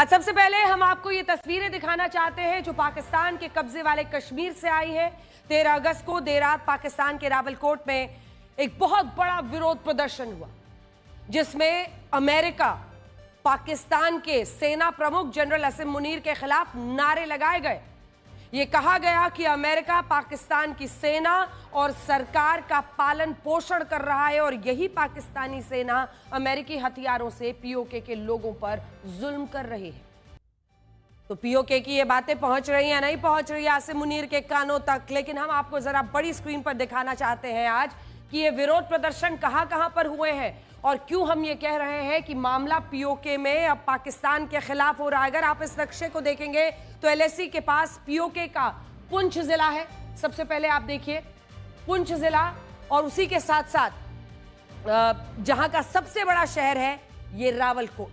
आज सबसे पहले हम आपको ये तस्वीरें दिखाना चाहते हैं जो पाकिस्तान के कब्जे वाले कश्मीर से आई है। 13 अगस्त को देर रात पाकिस्तान के रावलकोट में एक बहुत बड़ा विरोध प्रदर्शन हुआ, जिसमें अमेरिका, पाकिस्तान के सेना प्रमुख जनरल असीम मुनीर के खिलाफ नारे लगाए गए। ये कहा गया कि अमेरिका पाकिस्तान की सेना और सरकार का पालन पोषण कर रहा है और यही पाकिस्तानी सेना अमेरिकी हथियारों से पीओके के लोगों पर जुल्म कर रही है। तो पीओके की ये बातें पहुंच रही हैं, नहीं पहुंच रही है असीम मुनीर के कानों तक, लेकिन हम आपको जरा बड़ी स्क्रीन पर दिखाना चाहते हैं आज कि ये विरोध प्रदर्शन कहां पर हुए हैं और क्यों हम ये कह रहे हैं कि मामला पीओके में अब पाकिस्तान के खिलाफ हो रहा है। अगर आप इस नक्शे को देखेंगे तो एलएसी के पास पीओके का पुंछ जिला है। सबसे पहले आप देखिए पुंछ जिला, और उसी के साथ साथ जहां का सबसे बड़ा शहर है ये रावलकोट।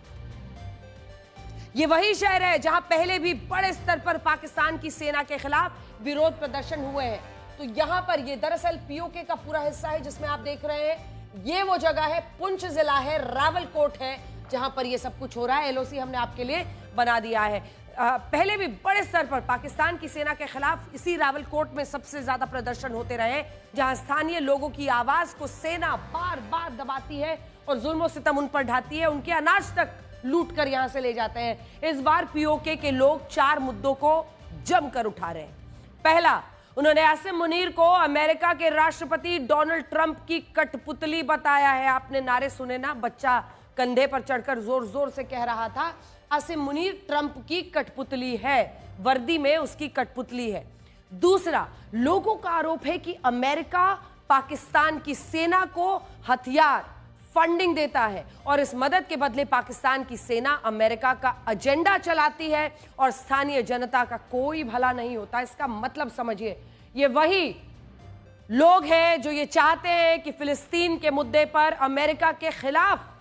ये वही शहर है जहां पहले भी बड़े स्तर पर पाकिस्तान की सेना के खिलाफ विरोध प्रदर्शन हुए हैं। तो यहां पर ये दरअसल पीओके का पूरा हिस्सा है जिसमें आप देख रहे हैं ये वो जगह है, पुंछ जिला है, रावलकोट है, जहां पर ये सब कुछ हो रहा है। एलओसी हमने आपके लिए बना दिया है। पहले भी बड़े स्तर पर पाकिस्तान की सेना के खिलाफ इसी रावलकोट में सबसे ज्यादा प्रदर्शन होते रहे, जहां स्थानीय लोगों की आवाज को सेना बार बार दबाती है और जुल्म सितम उन पर ढाती है, उनके अनाज तक लूट कर यहां से ले जाते हैं। इस बार पीओके के लोग 4 मुद्दों को जमकर उठा रहे हैं। पहला, उन्होंने असीम मुनीर को अमेरिका के राष्ट्रपति डोनाल्ड ट्रंप की कठपुतली बताया है। आपने नारे सुने ना, बच्चा कंधे पर चढ़कर जोर जोर से कह रहा था असीम मुनीर ट्रंप की कठपुतली है, वर्दी में उसकी कठपुतली है। दूसरा, लोगों का आरोप है कि अमेरिका पाकिस्तान की सेना को हथियार, फंडिंग देता है और इस मदद के बदले पाकिस्तान की सेना अमेरिका का एजेंडा चलाती है और स्थानीय जनता का कोई भला नहीं होता। इसका मतलब समझिए, ये वही लोग हैं जो ये चाहते हैं कि फिलिस्तीन के मुद्दे पर अमेरिका के खिलाफ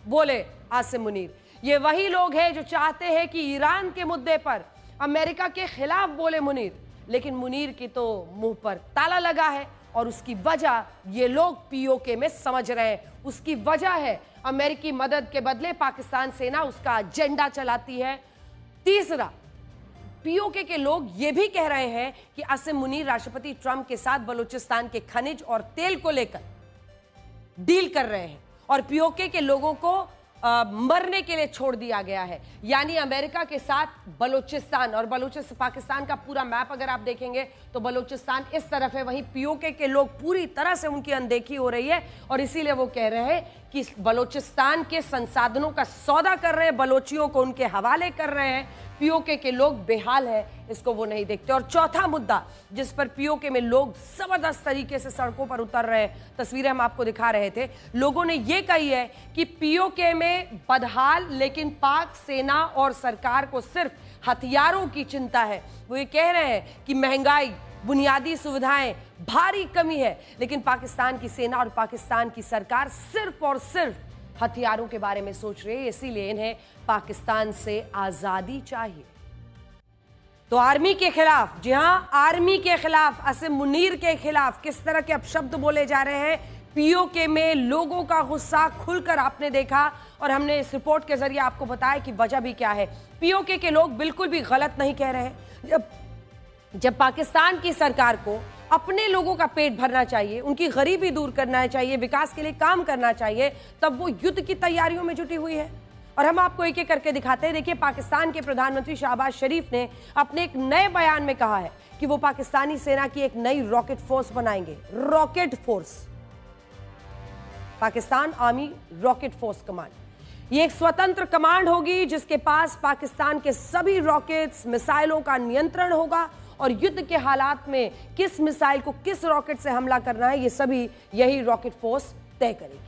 बोले असीम मुनीर। ये वही लोग हैं जो चाहते हैं कि ईरान के मुद्दे पर अमेरिका के खिलाफ बोले मुनीर, लेकिन मुनीर की तो मुंह पर ताला लगा है और उसकी वजह ये लोग पीओके में समझ रहे हैं। उसकी वजह है अमेरिकी मदद के बदले पाकिस्तान सेना उसका एजेंडा चलाती है। तीसरा, पीओके के लोग ये भी कह रहे हैं कि असीम मुनीर राष्ट्रपति ट्रंप के साथ बलूचिस्तान के खनिज और तेल को लेकर डील कर रहे हैं और पीओके के लोगों को मरने के लिए छोड़ दिया गया है। यानी अमेरिका के साथ बलूचिस्तान, और पाकिस्तान का पूरा मैप अगर आप देखेंगे तो बलूचिस्तान इस तरफ है, वहीं पीओके के लोग पूरी तरह से उनकी अनदेखी हो रही है और इसीलिए वो कह रहे हैं कि बलूचिस्तान के संसाधनों का सौदा कर रहे हैं, बलोचियों को उनके हवाले कर रहे हैं। पीओके के लोग बेहाल है, इसको वो नहीं देखते। और चौथा मुद्दा जिस पर पीओके में लोग जबरदस्त तरीके से सड़कों पर उतर रहे हैं, तस्वीरें हम आपको दिखा रहे थे, लोगों ने ये कही है कि पीओके में बदहाल लेकिन पाक सेना और सरकार को सिर्फ हथियारों की चिंता है। वो ये कह रहे हैं कि महंगाई, बुनियादी सुविधाएं, भारी कमी है, लेकिन पाकिस्तान की सेना और पाकिस्तान की सरकार सिर्फ और सिर्फ हथियारों के बारे में सोच रहे हैं, इसीलिए इन्हें पाकिस्तान से आजादी चाहिए। तो आर्मी के खिलाफ, जी हां, आर्मी के खिलाफ, असीम मुनीर के खिलाफ किस तरह के अपशब्द बोले जा रहे हैं। पीओके में लोगों का गुस्सा खुलकर आपने देखा और हमने इस रिपोर्ट के जरिए आपको बताया कि वजह भी क्या है। पीओके के लोग बिल्कुल भी गलत नहीं कह रहे हैं। जब पाकिस्तान की सरकार को अपने लोगों का पेट भरना चाहिए, उनकी गरीबी दूर करना चाहिए, विकास के लिए काम करना चाहिए, तब वो युद्ध की तैयारियों में जुटी हुई है। और हम आपको एक एक करके दिखाते हैं। देखिए, पाकिस्तान के प्रधानमंत्री शहबाज शरीफ ने अपने एक नए बयान में कहा है कि वो पाकिस्तानी सेना की एक नई रॉकेट फोर्स बनाएंगे। Rocket force, Pakistan army rocket force command. ये एक स्वतंत्र कमांड होगी जिसके पास पाकिस्तान के सभी रॉकेट्स, मिसाइलों का नियंत्रण होगा और युद्ध के हालात में किस मिसाइल को किस रॉकेट से हमला करना है, ये सभी यही रॉकेट फोर्स तय करेगी।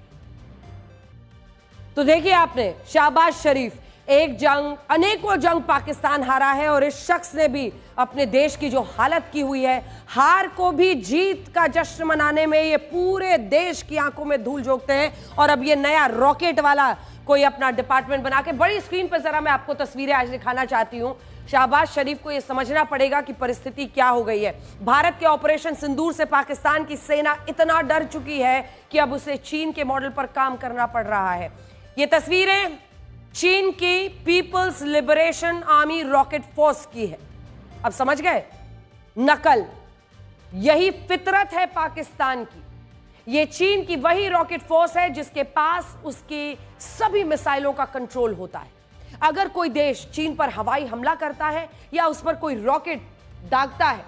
तो देखिए, आपने शहबाज शरीफ, एक जंग, अनेकों जंग पाकिस्तान हारा है और इस शख्स ने भी अपने देश की जो हालत की हुई है, हार को भी जीत का जश्न मनाने में ये पूरे देश की आंखों में धूल झोंकते हैं। और अब ये नया रॉकेट वाला कोई अपना डिपार्टमेंट बना के, बड़ी स्क्रीन पर जरा मैं आपको तस्वीरें आज दिखाना चाहती हूं। शहबाज शरीफ को यह समझना पड़ेगा कि परिस्थिति क्या हो गई है। भारत के ऑपरेशन सिंदूर से पाकिस्तान की सेना इतना डर चुकी है कि अब उसे चीन के मॉडल पर काम करना पड़ रहा है। ये तस्वीरें चीन की people's liberation army rocket force की है। अब समझ गए? नकल, यही फितरत है पाकिस्तान की। यह चीन की वही रॉकेट फोर्स है जिसके पास उसकी सभी मिसाइलों का कंट्रोल होता है। अगर कोई देश चीन पर हवाई हमला करता है या उस पर कोई रॉकेट दागता है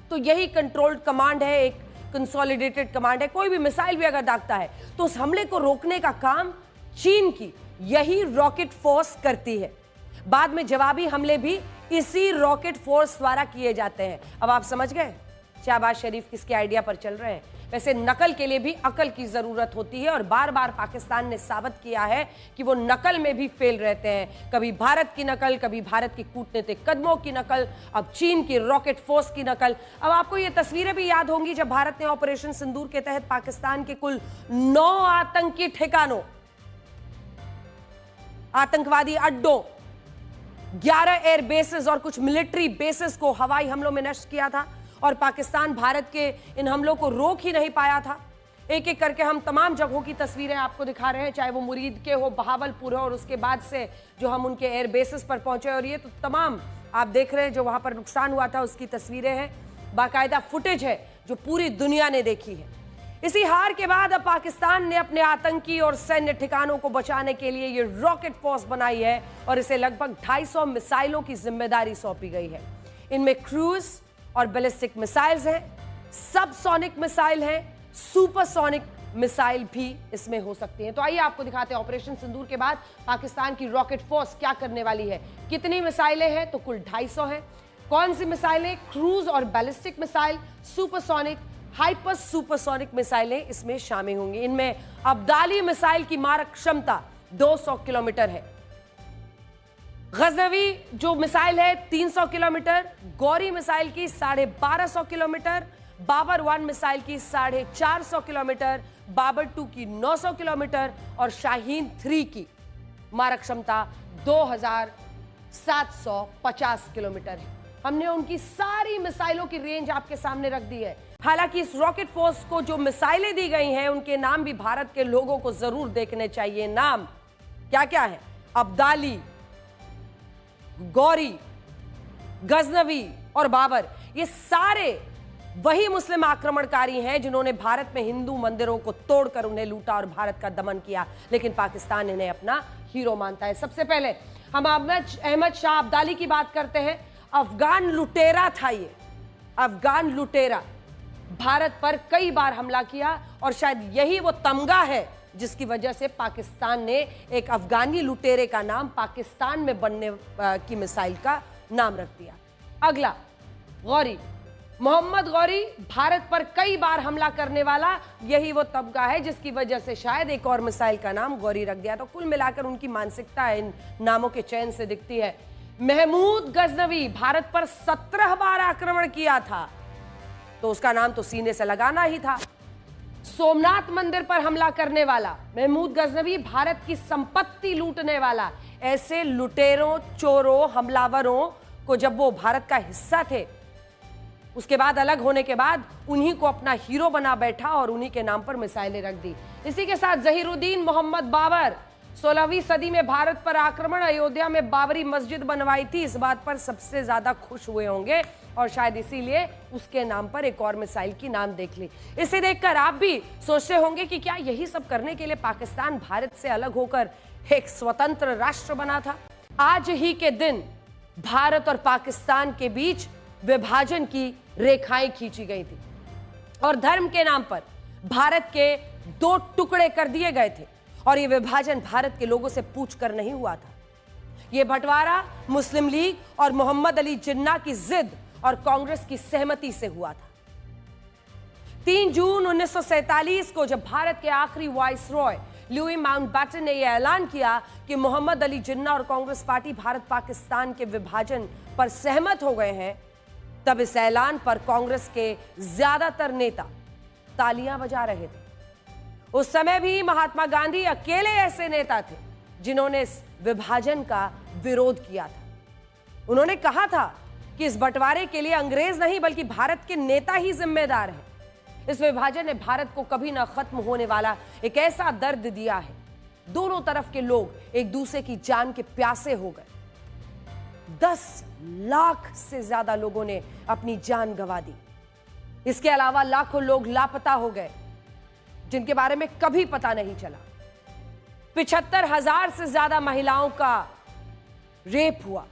तो यही कंट्रोल्ड कमांड है, एक कंसोलिडेटेड कमांड है। कोई भी मिसाइल भी अगर दागता है तो उस हमले को रोकने का काम चीन की यही रॉकेट फोर्स करती है। बाद में जवाबी हमले भी इसी रॉकेट फोर्स द्वारा किए जाते हैं। अब आप समझ गए शहबाज शरीफ किसके आइडिया पर चल रहे हैं। वैसे नकल के लिए भी अकल की जरूरत होती है और बार बार पाकिस्तान ने साबित किया है कि वो नकल में भी फेल रहते हैं। कभी भारत की नकल, कभी भारत की कूटनीतिक कदमों की नकल, अब चीन की रॉकेट फोर्स की नकल। अब आपको ये तस्वीरें भी याद होंगी जब भारत ने ऑपरेशन सिंदूर के तहत पाकिस्तान के कुल 9 आतंकी ठिकानों, आतंकवादी अड्डों, 11 एयर बेसेस और कुछ मिलिट्री बेसेस को हवाई हमलों में नष्ट किया था और पाकिस्तान भारत के इन हमलों को रोक ही नहीं पाया था। एक एक करके हम तमाम जगहों की तस्वीरें आपको दिखा रहे हैं, चाहे वो मुरीद के हो, बहावलपुर हो और उसके बाद से जो हम उनके एयर बेसेस पर पहुंचे। और ये तो तमाम आप देख रहे हैं जो वहां पर नुकसान हुआ था उसकी तस्वीरें हैं, बाकायदा फुटेज है जो पूरी दुनिया ने देखी है। इसी हार के बाद अब पाकिस्तान ने अपने आतंकी और सैन्य ठिकानों को बचाने के लिए ये रॉकेट फोर्स बनाई है और इसे लगभग 250 मिसाइलों की जिम्मेदारी सौंपी गई है। इनमें क्रूज और बैलिस्टिक मिसाइल्स हैं, सबसोनिक मिसाइल हैं, सुपरसोनिक मिसाइल भी इसमें हो सकती हैं। तो आइए आपको दिखाते हैं ऑपरेशन सिंदूर के बाद पाकिस्तान की रॉकेट फोर्स क्या करने वाली है। कितनी मिसाइलें हैं? तो कुल 250 हैं। कौन सी मिसाइलें? क्रूज और ballistic missile, supersonic, hyper supersonic मिसाइलें इसमें शामिल होंगी। इनमें अब्दाली मिसाइल की मारक क्षमता 200 किलोमीटर है। गजनवी जो मिसाइल है 300 किलोमीटर, गौरी मिसाइल की 1250 किलोमीटर, बाबर 1 मिसाइल की 450 किलोमीटर, बाबर 2 की 900 किलोमीटर और शाहीन 3 की मारक क्षमता 2750 किलोमीटर है। हमने उनकी सारी मिसाइलों की रेंज आपके सामने रख दी है। हालांकि इस रॉकेट फोर्स को जो मिसाइलें दी गई हैं उनके नाम भी भारत के लोगों को जरूर देखने चाहिए। नाम क्या क्या है? अब्दाली, गौरी, गजनवी और बाबर, ये सारे वही मुस्लिम आक्रमणकारी हैं जिन्होंने भारत में हिंदू मंदिरों को तोड़कर उन्हें लूटा और भारत का दमन किया, लेकिन पाकिस्तान इन्हें अपना हीरो मानता है। सबसे पहले हम अहमद शाह अब्दाली की बात करते हैं। अफगान लुटेरा था ये, अफगान लुटेरा। भारत पर कई बार हमला किया और शायद यही वो तमगा है जिसकी वजह से पाकिस्तान ने एक अफगानी लुटेरे का नाम पाकिस्तान में बनने की मिसाइल का नाम रख दिया। अगला गौरी, मोहम्मद गौरी, भारत पर कई बार हमला करने वाला यही वो तबका है जिसकी वजह से शायद एक और मिसाइल का नाम गौरी रख दिया। तो कुल मिलाकर उनकी मानसिकता इन नामों के चयन से दिखती है। महमूद गजनवी, भारत पर 17 बार आक्रमण किया था तो उसका नाम तो सीने से लगाना ही था। सोमनाथ मंदिर पर हमला करने वाला महमूद गजनवी, भारत की संपत्ति लूटने वाला। ऐसे लुटेरों, चोरों, हमलावरों को जब वो भारत का हिस्सा थे उसके बाद अलग होने के बाद उन्हीं को अपना हीरो बना बैठा और उन्हीं के नाम पर मिसाइलें रख दी। इसी के साथ जहीरुद्दीन मोहम्मद बाबर, 16वीं सदी में भारत पर आक्रमण, अयोध्या में बाबरी मस्जिद बनवाई थी, इस बात पर सबसे ज्यादा खुश हुए होंगे और शायद इसीलिए उसके नाम पर एक और मिसाइल की नाम देख ली। इसे देखकर आप भी सोचते होंगे कि क्या यही सब करने के लिए पाकिस्तान भारत से अलग होकर एक स्वतंत्र राष्ट्र बना था। आज ही के दिन भारत और पाकिस्तान के बीच विभाजन की रेखाएं खींची गई थी और धर्म के नाम पर भारत के 2 टुकड़े कर दिए गए थे और यह विभाजन भारत के लोगों से पूछकर नहीं हुआ था। यह बंटवारा मुस्लिम लीग और मोहम्मद अली जिन्ना की जिद और कांग्रेस की सहमति से हुआ था। 3 जून 1947 को जब भारत के आखिरी वाइसरॉय लुई माउंटबेटन ने यह ऐलान किया कि मोहम्मद अली जिन्ना और कांग्रेस पार्टी भारत पाकिस्तान के विभाजन पर सहमत हो गए हैं, तब इस ऐलान पर कांग्रेस के ज्यादातर नेता तालियां बजा रहे थे। उस समय भी महात्मा गांधी अकेले ऐसे नेता थे जिन्होंने इस विभाजन का विरोध किया था। उन्होंने कहा था कि इस बंटवारे के लिए अंग्रेज नहीं बल्कि भारत के नेता ही जिम्मेदार हैं। इस विभाजन ने भारत को कभी ना खत्म होने वाला एक ऐसा दर्द दिया है दोनों तरफ के लोग एक दूसरे की जान के प्यासे हो गए। 10 लाख से ज्यादा लोगों ने अपनी जान गंवा दी। इसके अलावा लाखों लोग लापता हो गए जिनके बारे में कभी पता नहीं चला। 75,000 से ज्यादा महिलाओं का रेप हुआ,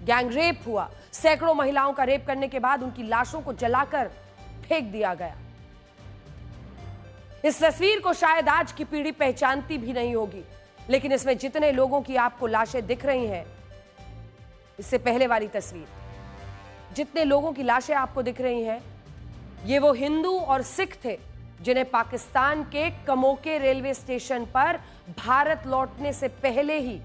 गैंग रेप हुआ। सैकड़ों महिलाओं का रेप करने के बाद उनकी लाशों को जलाकर फेंक दिया गया। इस तस्वीर को शायद आज की पीढ़ी पहचानती भी नहीं होगी, लेकिन इसमें जितने लोगों की आपको लाशें दिख रही हैं, इससे पहले वाली तस्वीर, जितने लोगों की लाशें आपको दिख रही हैं, ये वो हिंदू और सिख थे जिन्हें पाकिस्तान के कमोके रेलवे स्टेशन पर भारत लौटने से पहले ही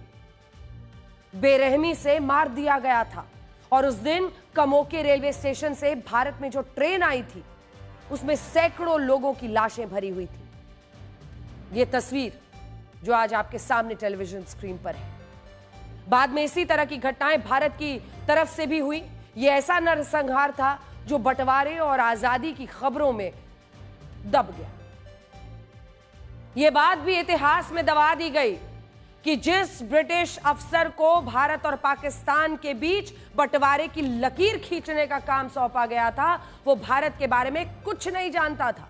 बेरहमी से मार दिया गया था। और उस दिन कमोके रेलवे स्टेशन से भारत में जो ट्रेन आई थी, उसमें सैकड़ों लोगों की लाशें भरी हुई थी। यह तस्वीर जो आज आपके सामने टेलीविजन स्क्रीन पर है। बाद में इसी तरह की घटनाएं भारत की तरफ से भी हुई। यह ऐसा नरसंहार था जो बंटवारे और आजादी की खबरों में दब गया। यह बात भी इतिहास में दबा दी गई कि जिस ब्रिटिश अफसर को भारत और पाकिस्तान के बीच बंटवारे की लकीर खींचने का काम सौंपा गया था, वो भारत के बारे में कुछ नहीं जानता था।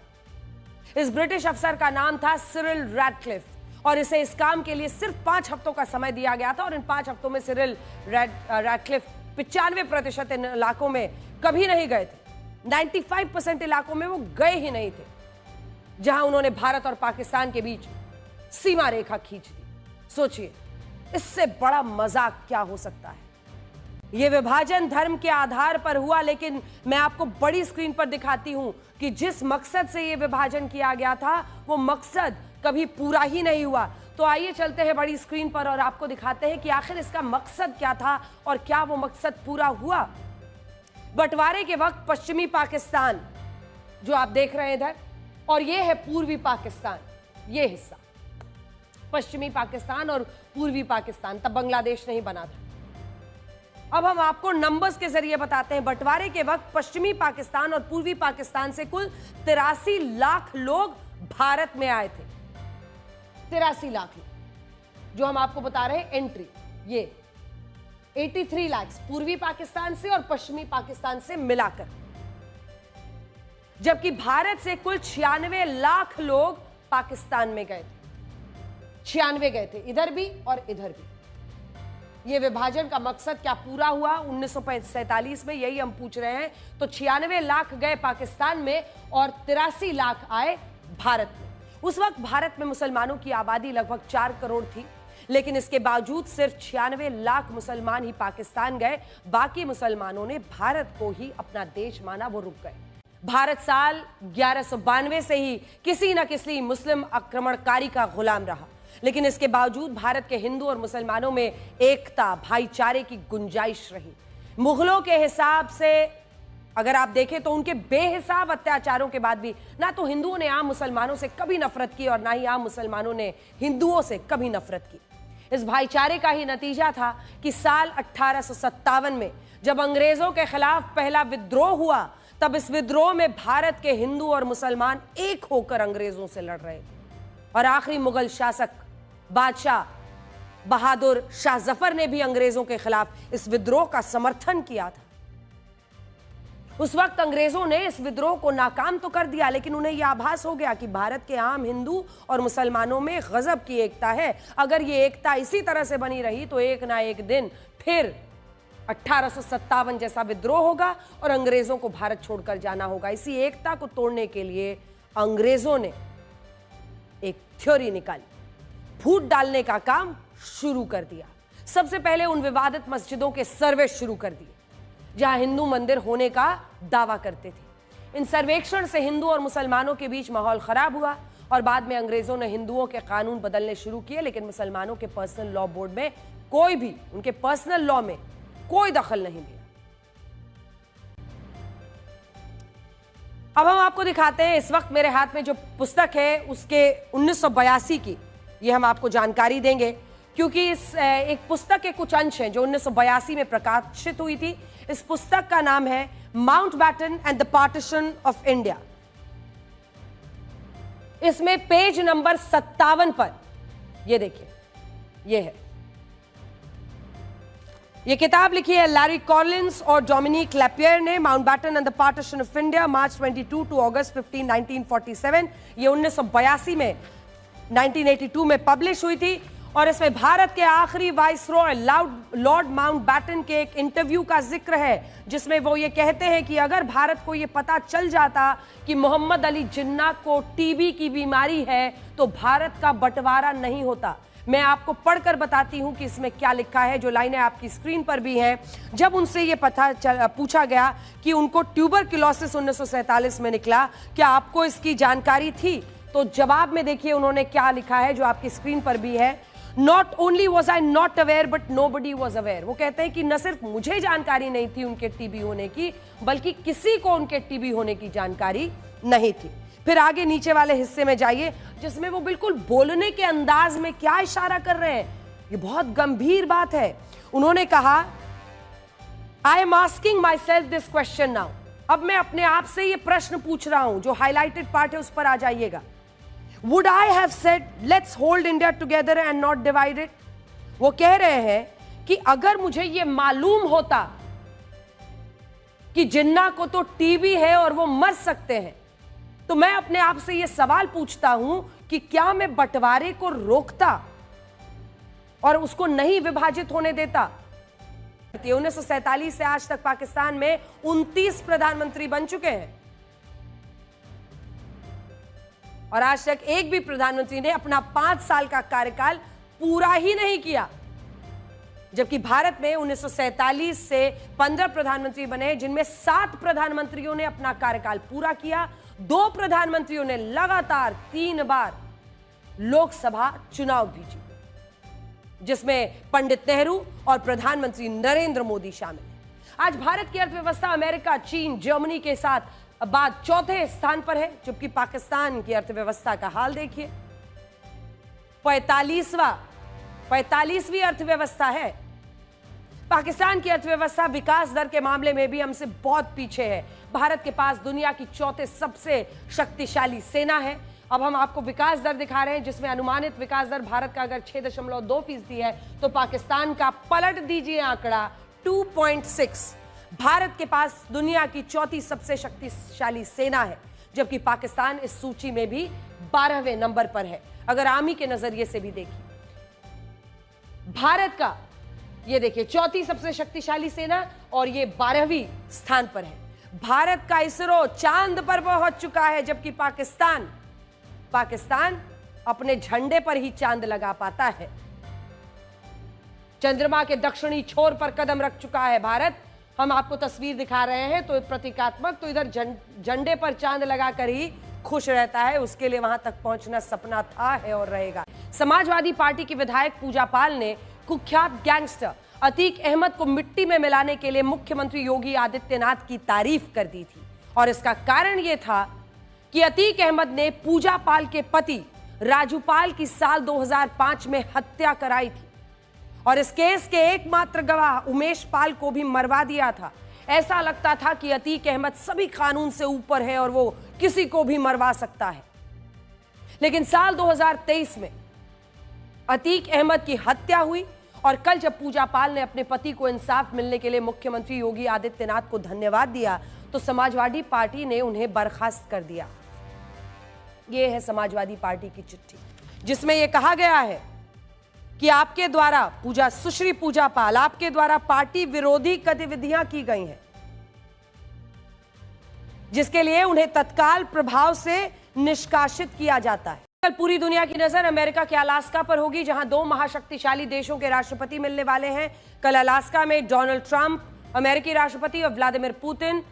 इस ब्रिटिश अफसर का नाम था सिरिल रैडक्लिफ और इसे इस काम के लिए सिर्फ 5 हफ्तों का समय दिया गया था। और इन 5 हफ्तों में सिरिल रैडक्लिफ 95% इन इलाकों में कभी नहीं गए थे। 95% इलाकों में वो गए ही नहीं थे जहां उन्होंने भारत और पाकिस्तान के बीच सीमा रेखा खींच दी। सोचिए, इससे बड़ा मजाक क्या हो सकता है। यह विभाजन धर्म के आधार पर हुआ, लेकिन मैं आपको बड़ी स्क्रीन पर दिखाती हूं कि जिस मकसद से यह विभाजन किया गया था, वो मकसद कभी पूरा ही नहीं हुआ। तो आइए चलते हैं बड़ी स्क्रीन पर और आपको दिखाते हैं कि आखिर इसका मकसद क्या था और क्या वो मकसद पूरा हुआ। बंटवारे के वक्त पश्चिमी पाकिस्तान जो आप देख रहे हैं इधर, और ये है पूर्वी पाकिस्तान, ये हिस्सा पश्चिमी पाकिस्तान और पूर्वी पाकिस्तान, तब बांग्लादेश नहीं बना था। अब हम आपको नंबर्स के जरिए बताते हैं। बंटवारे के वक्त पश्चिमी पाकिस्तान और पूर्वी पाकिस्तान से कुल 83 लाख लोग भारत में आए थे। 83 लाख लोग जो हम आपको बता रहे हैं एंट्री, ये 83 लाख पूर्वी पाकिस्तान से और पश्चिमी पाकिस्तान से मिलाकर, जबकि भारत से कुल 96 लाख लोग पाकिस्तान में गए थे। 96 गए थे, इधर भी और इधर भी। यह विभाजन का मकसद क्या पूरा हुआ 1947 में, यही हम पूछ रहे हैं। तो 96 लाख गए पाकिस्तान में और 83 लाख आए भारत में। उस वक्त भारत में मुसलमानों की आबादी लगभग 4 करोड़ थी, लेकिन इसके बावजूद सिर्फ 96 लाख मुसलमान ही पाकिस्तान गए। बाकी मुसलमानों ने भारत को ही अपना देश माना, वो रुक गए। भारत साल 1192 से ही किसी न किसी मुस्लिम आक्रमणकारी का गुलाम रहा, लेकिन इसके बावजूद भारत के हिंदू और मुसलमानों में एकता, भाईचारे की गुंजाइश रही। मुगलों के हिसाब से अगर आप देखें तो उनके बेहिसाब अत्याचारों के बाद भी ना तो हिंदुओं ने आम मुसलमानों से कभी नफरत की और ना ही आम मुसलमानों ने हिंदुओं से कभी नफरत की। इस भाईचारे का ही नतीजा था कि साल 1857 में जब अंग्रेजों के खिलाफ पहला विद्रोह हुआ, तब इस विद्रोह में भारत के हिंदू और मुसलमान एक होकर अंग्रेजों से लड़ रहे थे। और आखिरी मुगल शासक बादशाह बहादुर शाह जफर ने भी अंग्रेजों के खिलाफ इस विद्रोह का समर्थन किया था। उस वक्त अंग्रेजों ने इस विद्रोह को नाकाम तो कर दिया, लेकिन उन्हें यह आभास हो गया कि भारत के आम हिंदू और मुसलमानों में गजब की एकता है। अगर ये एकता इसी तरह से बनी रही तो एक ना एक दिन फिर 1857 जैसा विद्रोह होगा और अंग्रेजों को भारत छोड़कर जाना होगा। इसी एकता को तोड़ने के लिए अंग्रेजों ने एक थ्योरी निकाली, फूट डालने का काम शुरू कर दिया। सबसे पहले उन विवादित मस्जिदों के सर्वे शुरू कर दिए जहां हिंदू मंदिर होने का दावा करते थे। इन सर्वेक्षण से हिंदू और मुसलमानों के बीच माहौल खराब हुआ और बाद में अंग्रेजों ने हिंदुओं के कानून बदलने शुरू किए, लेकिन मुसलमानों के पर्सनल लॉ बोर्ड में कोई भी उनके पर्सनल लॉ में कोई दखल नहीं दिया। अब हम आपको दिखाते हैं, इस वक्त मेरे हाथ में जो पुस्तक है उसके 1982 की ये हम आपको जानकारी देंगे, क्योंकि इस एक पुस्तक के कुछ अंश हैं जो 1982 में प्रकाशित हुई थी। इस पुस्तक का नाम है Mountbatten and the partition of India. इसमें पेज नंबर 57 पर ये देखिए, ये है, ये किताब लिखी है लैरी कॉलिंस और डोमिनिक लैपियर ने, Mountbatten and the partition of India, March 22 to August 15, 1947। ये 1982 में 1982 में पब्लिश हुई थी और इसमें भारत के आखिरी वाइसरॉय लॉर्ड माउंटबैटन के एक इंटरव्यू का जिक्र है, जिसमें वो ये कहते हैं कि अगर भारत को ये पता चल जाता कि मोहम्मद अली जिन्ना को टीबी की बीमारी है तो भारत का बंटवारा नहीं होता। मैं आपको पढ़कर बताती हूं कि इसमें क्या लिखा है, जो लाइनें आपकी स्क्रीन पर भी हैं। जब उनसे ये पूछा गया कि उनको ट्यूबरक्लोसिस 1947 में निकला, क्या आपको इसकी जानकारी थी, तो जवाब में देखिए उन्होंने क्या लिखा है, जो आपकी स्क्रीन पर भी है। Not only was I not aware but nobody was aware. वो कहते हैं कि न सिर्फ मुझे जानकारी नहीं थी उनके टीबी होने की, बल्कि किसी को उनके टीबी होने की जानकारी नहीं थी। फिर आगे नीचे वाले हिस्से में जाइए, जिसमें वो बिल्कुल बोलने के अंदाज में क्या इशारा कर रहे हैं, ये बहुत गंभीर बात है। उन्होंने कहा, I am asking my self this question now. अब मैं अपने आप से ये प्रश्न पूछ रहा हूं, जो हाईलाइटेड पार्ट है उस पर आ जाइएगा। Would I have said let's hold India together and not divide it? वो कह रहे हैं कि अगर मुझे ये मालूम होता कि जिन्ना को तो टीबी है और वो मर सकते हैं, तो मैं अपने आप से ये सवाल पूछता हूं कि क्या मैं बंटवारे को रोकता और उसको नहीं विभाजित होने देता। 1947 से आज तक पाकिस्तान में 29 प्रधानमंत्री बन चुके हैं और आज तक एक भी प्रधानमंत्री ने अपना 5 साल का कार्यकाल पूरा ही नहीं किया, जबकि भारत में 1947 से 15 प्रधानमंत्री बने, जिनमें 7 प्रधानमंत्रियों ने अपना कार्यकाल पूरा किया। 2 प्रधानमंत्रियों ने लगातार 3 बार लोकसभा चुनाव भी जीते, जिसमें पंडित नेहरू और प्रधानमंत्री नरेंद्र मोदी शामिल हैं। आज भारत की अर्थव्यवस्था अमेरिका, चीन, जर्मनी के साथ बाद चौथे स्थान पर है, जबकि पाकिस्तान की अर्थव्यवस्था का हाल देखिए, 45वीं अर्थव्यवस्था है। पाकिस्तान की अर्थव्यवस्था विकास दर के मामले में भी हमसे बहुत पीछे है। भारत के पास दुनिया की चौथे सबसे शक्तिशाली सेना है। अब हम आपको विकास दर दिखा रहे हैं, जिसमें अनुमानित विकास दर भारत का अगर 6.2% है, तो पाकिस्तान का पलट दीजिए आंकड़ा 2.6। भारत के पास दुनिया की चौथी सबसे शक्तिशाली सेना है, जबकि पाकिस्तान इस सूची में भी 12वें नंबर पर है। अगर आर्मी के नजरिए से भी देखिए, भारत का ये देखिए चौथी सबसे शक्तिशाली सेना और ये 12वीं स्थान पर है। भारत का इसरो चांद पर पहुंच चुका है, जबकि पाकिस्तान अपने झंडे पर ही चांद लगा पाता है। चंद्रमा के दक्षिणी छोर पर कदम रख चुका है भारत। हम आपको तस्वीर दिखा रहे हैं तो प्रतीकात्मक, तो इधर झंडे पर चांद लगाकर ही खुश रहता है, उसके लिए वहां तक पहुंचना सपना था, है और रहेगा। समाजवादी पार्टी की विधायक पूजा पाल ने कुख्यात गैंगस्टर अतीक अहमद को मिट्टी में मिलाने के लिए मुख्यमंत्री योगी आदित्यनाथ की तारीफ कर दी थी, और इसका कारण यह था कि अतीक अहमद ने पूजा पाल के पति राजू पाल की साल 2005 में हत्या कराई थी और इस केस के एकमात्र गवाह उमेश पाल को भी मरवा दिया था। ऐसा लगता था कि अतीक अहमद सभी कानून से ऊपर है और वो किसी को भी मरवा सकता है, लेकिन साल 2023 में अतीक अहमद की हत्या हुई और कल जब पूजा पाल ने अपने पति को इंसाफ मिलने के लिए मुख्यमंत्री योगी आदित्यनाथ को धन्यवाद दिया, तो समाजवादी पार्टी ने उन्हें बर्खास्त कर दिया। यह है समाजवादी पार्टी की चिट्ठी, जिसमें यह कहा गया है कि आपके द्वारा सुश्री पूजा पाल, आपके द्वारा पार्टी विरोधी गतिविधियां की गई हैं, जिसके लिए उन्हें तत्काल प्रभाव से निष्कासित किया जाता है। कल पूरी दुनिया की नजर अमेरिका के अलास्का पर होगी, जहां 2 महाशक्तिशाली देशों के राष्ट्रपति मिलने वाले हैं। कल अलास्का में डोनाल्ड ट्रंप, अमेरिकी राष्ट्रपति, और व्लादिमीर पुतिन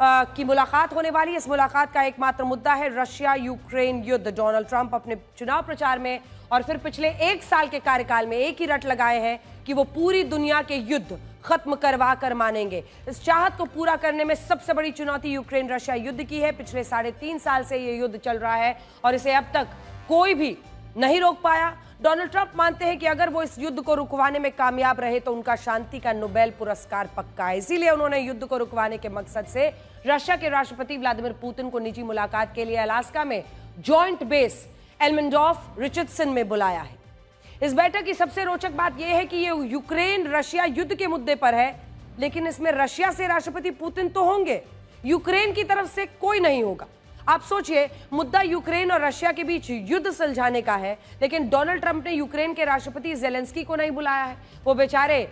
की मुलाकात होने वाली है। इस मुलाकात का एकमात्र मुद्दा है रशिया यूक्रेन युद्ध। डोनाल्ड ट्रंप अपने चुनाव प्रचार में और फिर पिछले 1 साल के कार्यकाल में एक ही रट लगाए हैं कि वो पूरी दुनिया के युद्ध खत्म करवा कर मानेंगे। इस चाहत को पूरा करने में सबसे बड़ी चुनौती यूक्रेन रशिया युद्ध की है। पिछले 3.5 साल से ये युद्ध चल रहा है और इसे अब तक कोई भी नहीं रोक पाया। डोनाल्ड ट्रंप मानते हैं कि अगर वो इस युद्ध को रुकवाने में कामयाब रहे तो उनका शांति का नोबेल पुरस्कार पक्का है। इसीलिए उन्होंने युद्ध को रुकवाने के मकसद से रशिया के राष्ट्रपति व्लादिमीर पुतिन को निजी मुलाकात के लिए अलास्का में जॉइंट बेस एल्मेंडोर्फ रिचर्डसन में बुलाया है। इस बैठक की सबसे रोचक बात यह है कि ये यूक्रेन रशिया युद्ध के मुद्दे पर है, लेकिन इसमें रशिया से राष्ट्रपति पुतिन तो होंगे, यूक्रेन की तरफ से कोई नहीं होगा। आप सोचिए, मुद्दा यूक्रेन और रशिया के बीच युद्ध सुलझाने का है, लेकिन डोनाल्ड ट्रंप ने यूक्रेन के राष्ट्रपति जेलेंस्की को नहीं बुलाया है। वो बेचारे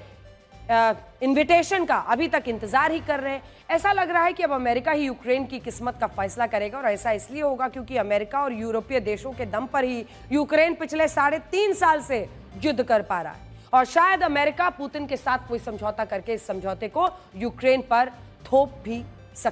इनविटेशन का अभी तक इंतजार ही कर रहे हैं। ऐसा लग रहा है कि अब अमेरिका ही यूक्रेन की किस्मत का फैसला करेगा, और ऐसा इसलिए होगा क्योंकि अमेरिका और यूरोपीय देशों के दम पर ही यूक्रेन पिछले 3.5 साल से युद्ध कर पा रहा है, और शायद अमेरिका पुतिन के साथ कोई समझौता करके इस समझौते को यूक्रेन पर थोप भी